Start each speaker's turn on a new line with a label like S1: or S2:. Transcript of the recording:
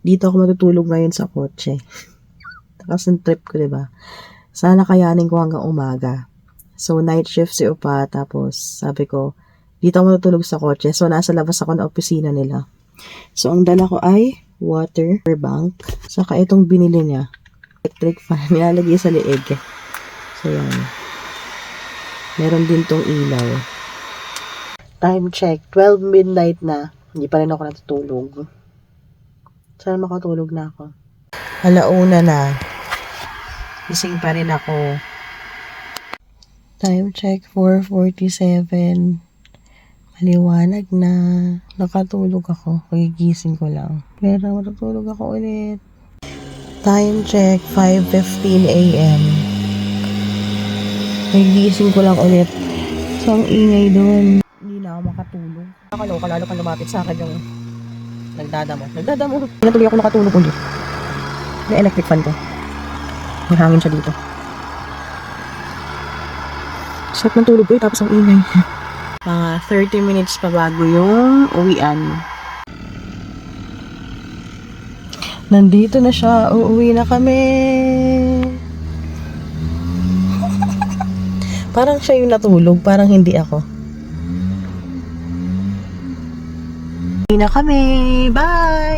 S1: dito ako matutulog ngayon sa kotse. Tapos yung trip ko, diba? Sana kayanin ko hanggang umaga. So, night shift si Upa. Tapos, sabi ko, dito ako matutulog sa kotse. So, nasa labas ako ng opisina nila. So, ang dala ko ay water bank. Saka itong binili niya. Electric fan. Nilalagay sa leeg. So, yan. Meron din tong ilaw. Time check. 12 midnight na. Hindi pa rin ako natutulog. Sana makatulog na ako. Alauna na. Gising pa rin ako. Time check, 4:47. Maliwanag na. Nakatulog ako. Pagigising ko lang. Pero matutulog ako ulit. Time check, 5:15 a.m. Pagigising ko lang ulit. So, ang ingay doon. Hindi na ako makatulog. Nakaloka, lalo kang lumapit sa akin yung nagdadamo. Natuloy ako nakatulog ulit. May electric fan ko. May hangin siya dito. Sarap ng tulog ko tapos ang ingay. Mga 30 minutes pa bago yung uwian. Nandito na siya. Uuwi na kami. Parang siya yung natulog. Parang hindi ako. Uwi na kami. Bye!